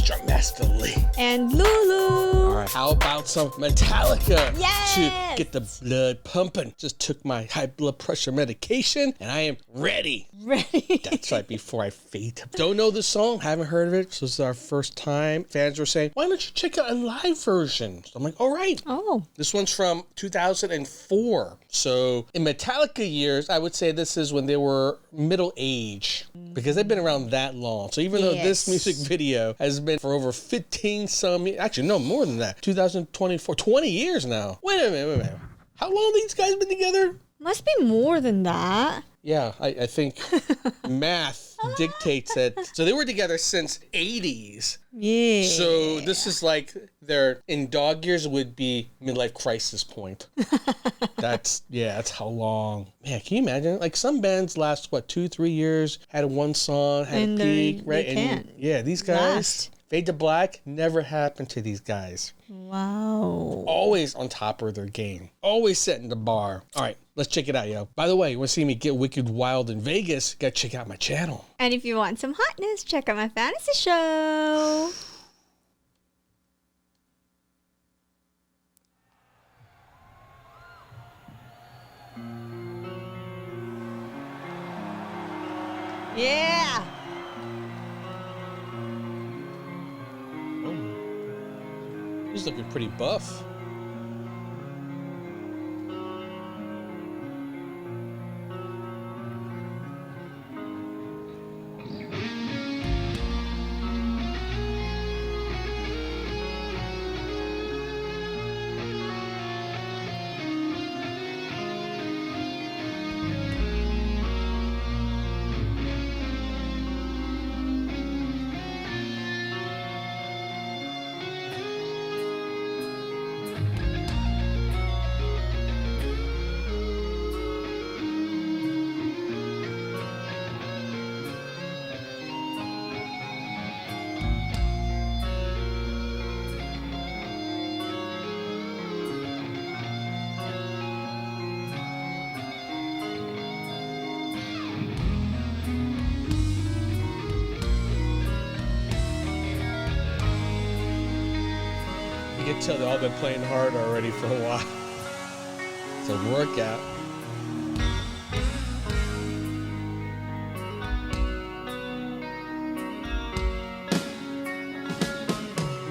Drum Master Lee. And Lulu. All right, how about some Metallica Yes. to get the blood pumping? Just took my high blood pressure medication, and I am ready. Ready. That's right, before I fade. Don't know the song, haven't heard of it. So this is our first time. Fans were saying, why don't you check out a live version? So I'm like, all right. Oh. This one's from 2004. So in Metallica years, I would say this is when they were middle age, because they've been around that long. So even though this music video has been for over 15 some years, actually no, more than that, 2024, 20 years now. Wait a minute. How long have these guys been together? Must be more than that. Yeah, I think math dictates that. So they were together since 80s. Yeah. So this is like their, in dog years, would be midlife crisis point. That's how long. Man, can you imagine? Like some bands last, 2-3 years, had one song, had And a peak, right? they can't And yeah, these guys, last. fade to black, never happened to these guys. Wow. Always on top of their game. Always setting the bar. All right, let's check it out, yo. By the way, you want to see me get wicked wild in Vegas, gotta check out my channel. And if you want some hotness, check out my fantasy show. Yeah. He's looking pretty buff. You can tell they've all been playing hard already for a while. It's a workout.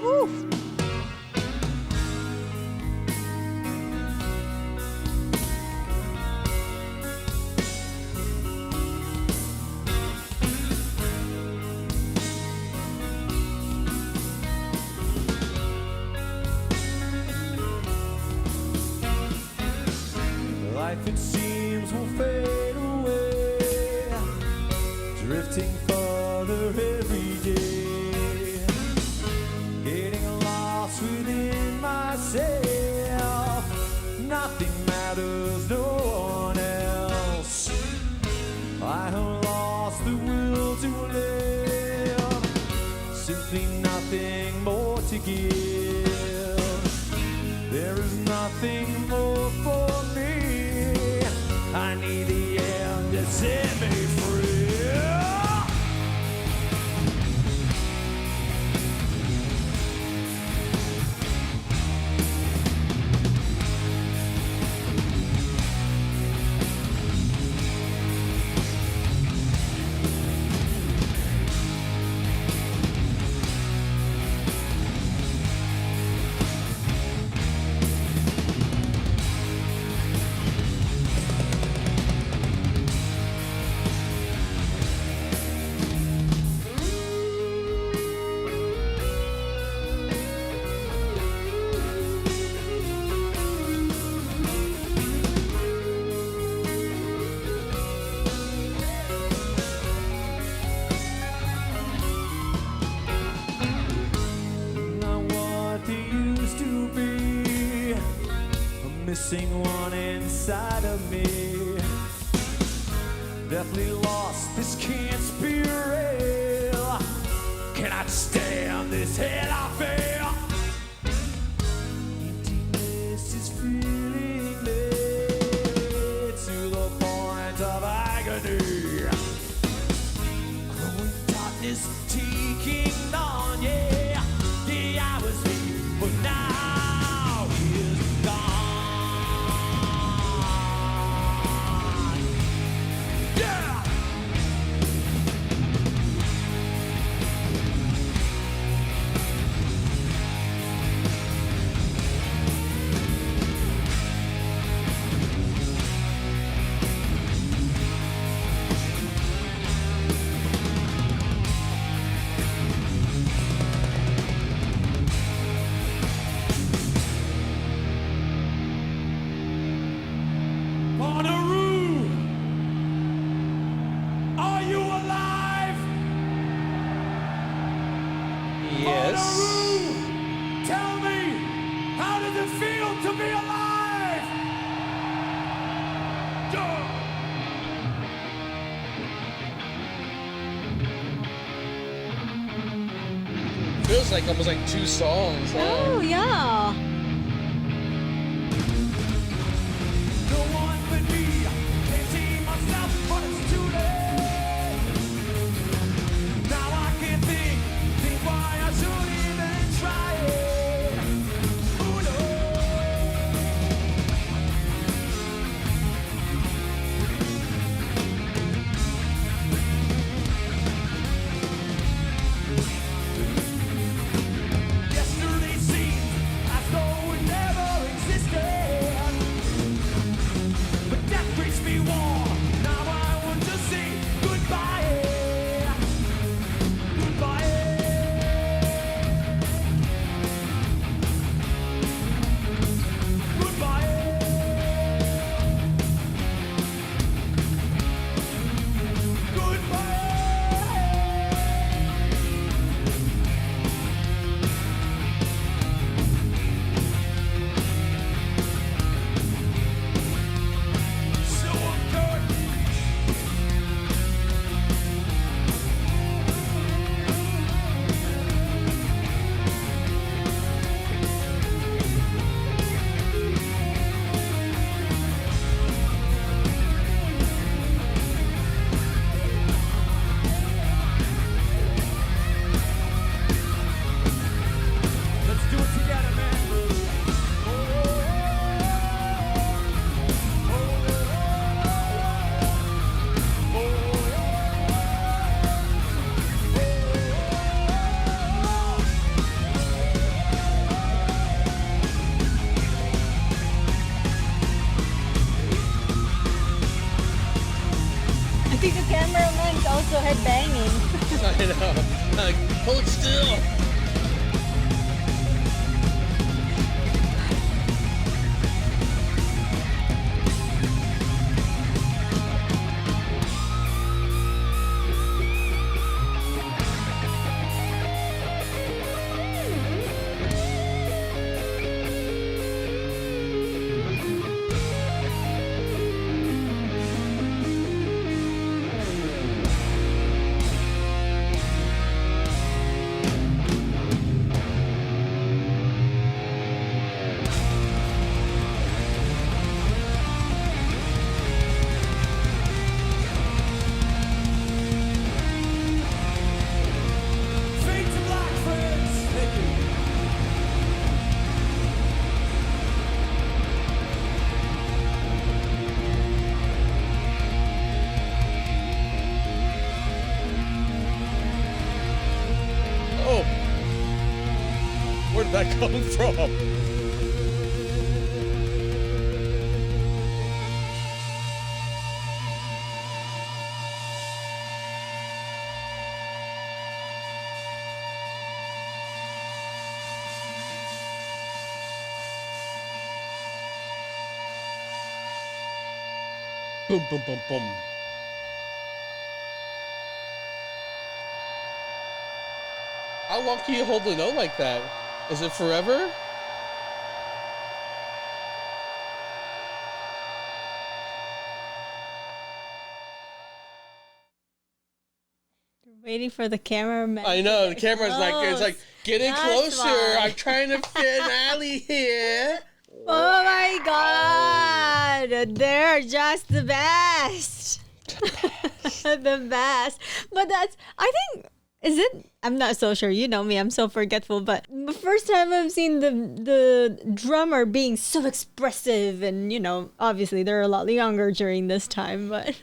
Woo. Life it seems will fade away, drifting farther every day, getting lost within myself. Nothing matters, no one else. I have lost the will to live, simply nothing more to give. There is nothing more for me. I need the end to set me free. Missing one inside of me. Deathly lost, this can't be real. Cannot stand this hell I feel. Emptiness is filling me to the point of agony. Growing darkness taking on, yeah. Yes. Tell me, how does it feel to be alive? Feels like almost like 2 songs. Oh, yeah. No one but me can see myself, but it's too late. Now I can't think why I should even try it. Who Yesterday seemed as though it never existed. But death brings me war. Now I want to say goodbye. Goodbye. Goodbye. Goodbye. So good. Let's do it together, man. I think the cameraman's also headbanging. I know. Like, hold still. Fade to black, friends. Thank you. Oh. Where did that come from? Boom, boom, boom, boom. How long can you hold a note like that? Is it forever? Waiting for the cameraman. I know, the camera's like, it's like, getting That's closer. why. I'm trying to fit an alley here. Oh my god! They're just the best. The best. But that's, I think, is it? I'm not so sure. You know me, I'm so forgetful. But the first time I've seen the drummer being so expressive, and you know, obviously they're a lot younger during this time. But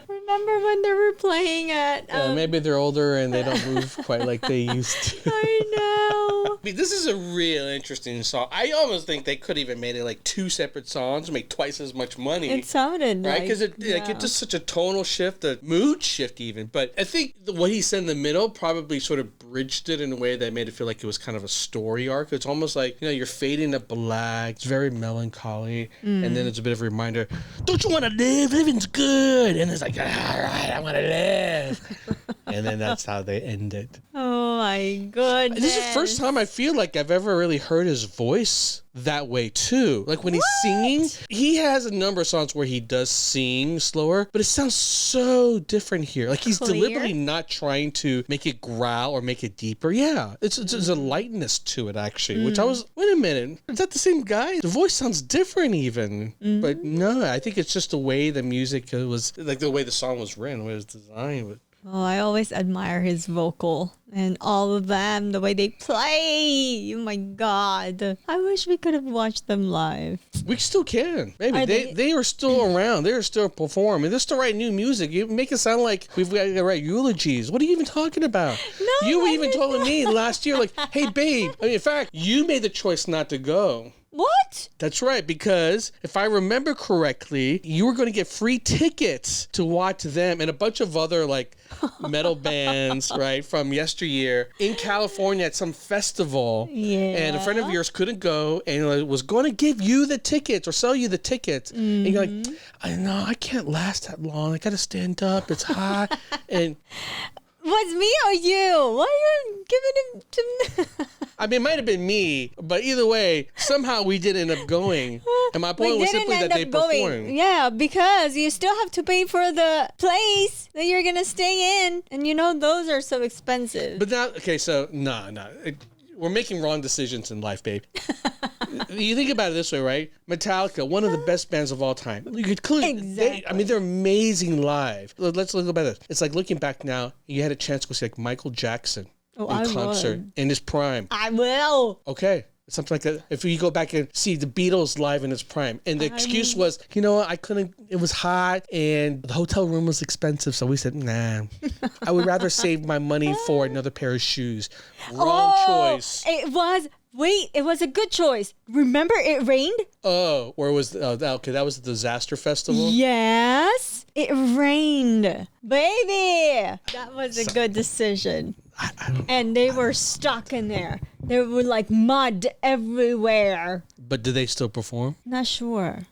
remember when they were playing at? Maybe they're older and they don't move quite like they used to. I know. I mean, this is a real interesting song. I almost think they could even made it like 2 separate songs to make twice as much money. It sounded right, like, because it's just such a tonal shift, a mood shift even. But I think what he said in the middle probably sort of bridged it in a way that made it feel like it was kind of a story arc. It's almost like, you know, you're fading to black. It's very melancholy, and then it's a bit of a reminder. Don't you want to live? Living's good. And it's like, all right, I want to live. And then that's how they end it. Oh, my goodness. This is the first time I feel like I've ever really heard his voice that way too. Like when he's singing, he has a number of songs where he does sing slower, but it sounds so different here. Like he's deliberately not trying to make it growl or make it deeper. Yeah, it's a lightness to it actually, which I was, wait a minute, is that the same guy? The voice sounds different even. But no, I think it's just the way the music was, like the way the song was written, the way it was designed. But Oh, I always admire his vocal and all of them, the way they play. Oh my God. I wish we could have watched them live. we still can. Maybe they are still around. They're still performing. They're still writing new music. You make it sound like we've got to write eulogies. What are you even talking about? No, you were even telling me last year, like, hey, babe. I mean, in fact, you made the choice not to go. What? That's right, because if I remember correctly, you were going to get free tickets to watch them and a bunch of other like metal bands, right, from yesteryear in California at some festival. Yeah. And a friend of yours couldn't go and was going to give you the tickets or sell you the tickets. And you're like, I know, I can't last that long. I got to stand up. It's hot. And Was me or you? Why are you giving him to me? I mean, it might have been me, but either way, somehow we did end up going. And my point was simply that they performed. Yeah, because you still have to pay for the place that you're gonna stay in, and you know those are so expensive. But now, okay, so no. We're making wrong decisions in life, babe. You think about it this way, right? Metallica, one of the best bands of all time. You could clearly, Exactly. they're amazing live. Let's look about this. It's like looking back now, you had a chance to go see like Michael Jackson in concert in his prime. I will. Okay. Something like that. If you go back and see the Beatles live in its prime, and the excuse was, you know what, I couldn't, it was hot and the hotel room was expensive. So we said, nah, I would rather save my money for another pair of shoes. Wrong choice. It was a good choice. Remember it rained? Oh, or was, okay, that was the Disaster Festival? Yes, it rained. Baby, that was a good decision. And they were stuck in there. There were like mud everywhere. But did they still perform? Not sure.